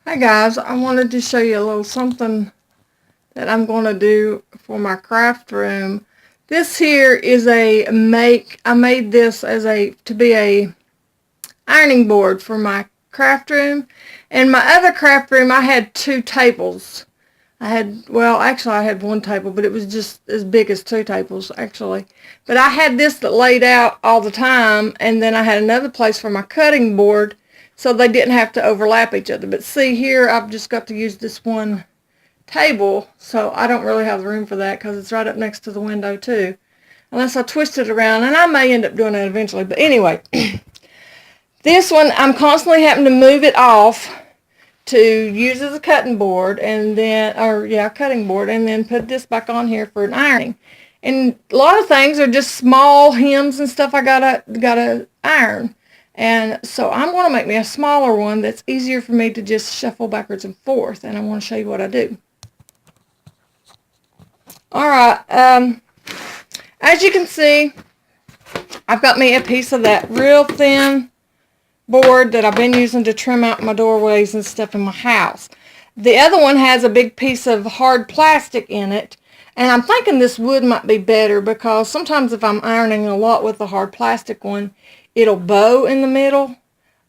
Hi guys, I wanted to show you a little something that I'm going to do for my craft room. This here is I made this as to be a ironing board for my craft room. In my other craft room I had two tables. Actually I had one table, but it was just as big as two tables actually. But I had this that laid out all the time, and then I had another place for my cutting board so they didn't have to overlap each other. But see here, I've just got to use this one table, so I don't really have the room for that because it's right up next to the window too. Unless I twist it around, and I may end up doing that eventually. But anyway, this one I'm constantly having to move it off to use as a cutting board, and then, cutting board, and then put this back on here for an ironing. And a lot of things are just small hems and stuff I gotta iron. And so I'm going to make me a smaller one that's easier for me to just shuffle backwards and forth, and I want to show you what I do. Alright, as you can see, I've got me a piece of that real thin board that I've been using to trim out my doorways and stuff in my house. The other one has a big piece of hard plastic in it, and I'm thinking this wood might be better because sometimes if I'm ironing a lot with the hard plastic one, it'll bow in the middle,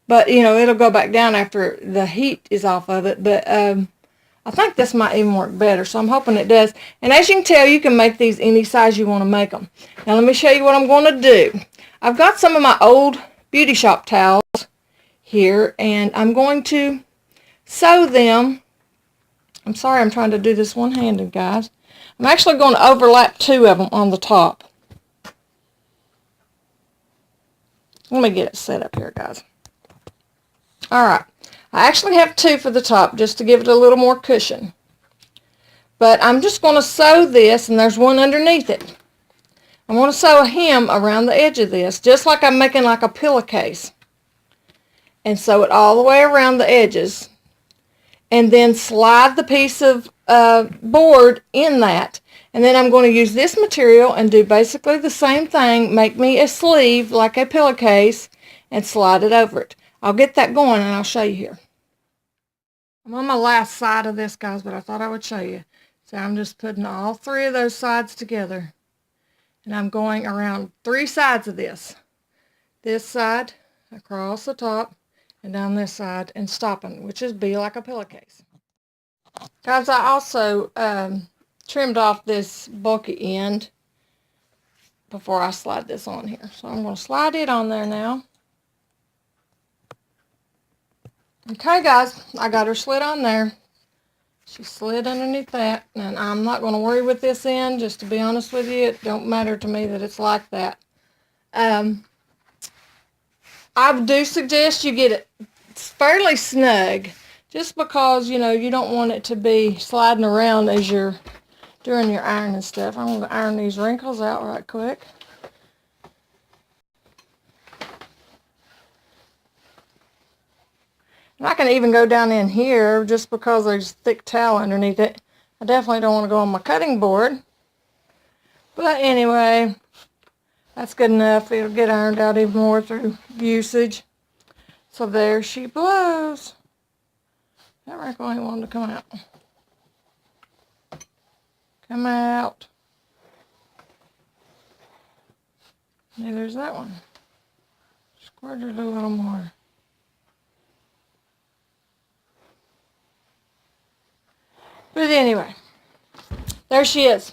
but it'll go back down after the heat is off of it. But I think this might even work better, so I'm hoping it does. And as you can tell, you can make these any size you want to make them. Now let me show you what I'm going to do. I've got some of my old beauty shop towels here, and I'm going to sew them. I'm sorry, I'm trying to do this one-handed, guys. I'm actually going to overlap two of them on the top. Let me get it set up here, guys. Alright, I actually have two for the top just to give it a little more cushion. But I'm just going to sew this, and there's one underneath it. I'm going to sew a hem around the edge of this, just like I'm making like a pillowcase. And sew it all the way around the edges. And then slide the piece of board in that. And then I'm going to use this material and do basically the same thing. Make me a sleeve like a pillowcase and slide it over it. I'll get that going and I'll show you here. I'm on my last side of this, guys, but I thought I would show you. So I'm just putting all three of those sides together. And I'm going around three sides of this. This side, across the top, and down this side, and stopping, which is be like a pillowcase. Guys, I also trimmed off this bulky end before I slide this on here. So I'm going to slide it on there now. Okay, guys, I got her slid on there. She slid underneath that, and I'm not going to worry with this end, just to be honest with you. It don't matter to me that it's like that. I do suggest you get it fairly snug, just because, you don't want it to be sliding around as you're doing your iron and stuff. I'm going to iron these wrinkles out right quick. And I can even go down in here just because there's thick towel underneath it. I definitely don't want to go on my cutting board. But anyway, that's good enough. It'll get ironed out even more through usage. So there she blows. That wrinkle ain't wanting to come out. Come out. And there's that one. Squirt it a little more. But anyway, there she is.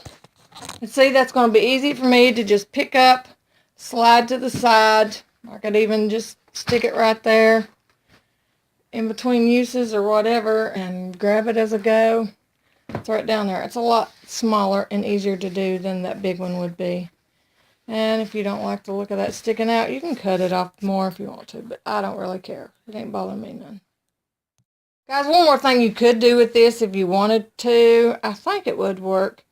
And see, that's going to be easy for me to just pick up, slide to the side. I could even just stick it right there in between uses or whatever and grab it as I go. Throw it down there. It's a lot smaller and easier to do than that big one would be. And if you don't like the look of that sticking out, you can cut it off more if you want to, but I don't really care. It ain't bothering me none. Guys, one more thing you could do with this if you wanted to. I think it would work.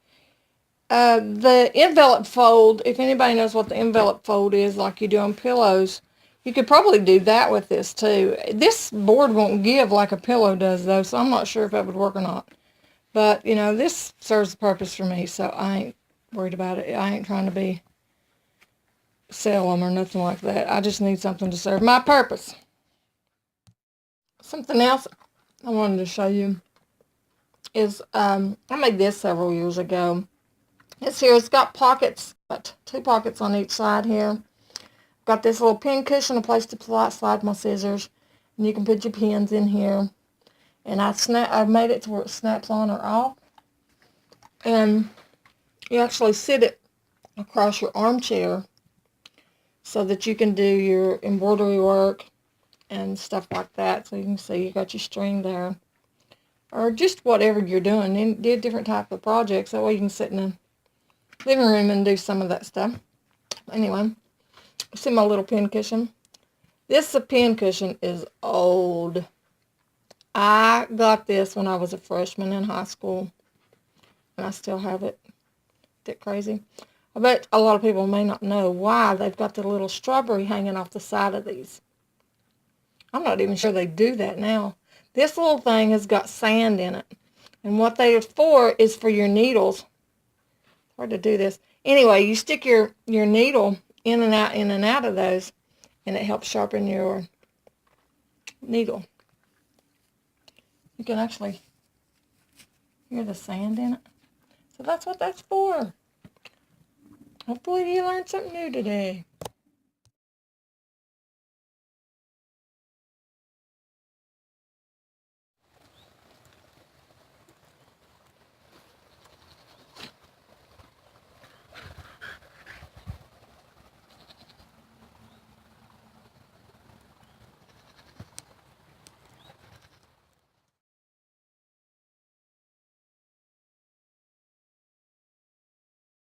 The envelope fold, if anybody knows what the envelope fold is, like you do on pillows, you could probably do that with this too. This board won't give like a pillow does though, so I'm not sure if that would work or not. But, this serves the purpose for me, so I ain't worried about it. I ain't trying to sell them or nothing like that. I just need something to serve my purpose. Something else I wanted to show you is, I made this several years ago. This here, it's got pockets, got 2 pockets on each side here. Got this little pin cushion, a place to slide my scissors, and you can put your pins in here. And I made it to where it snaps on or off. And you actually sit it across your armchair so that you can do your embroidery work and stuff like that. So you can see you got your string there. Or just whatever you're doing. And do different type of projects. That way you can sit in the living room and do some of that stuff. Anyway, see my little pin cushion? This pin cushion is old. I got this when I was a freshman in high school. And I still have it. Isn't that crazy? I bet a lot of people may not know why they've got the little strawberry hanging off the side of these. I'm not even sure they do that now. This little thing has got sand in it. And what they are for is for your needles. Hard to do this. Anyway, you stick your needle in and out of those, and it helps sharpen your needle. You can actually hear the sand in it. So that's what that's for. Hopefully you learned something new today.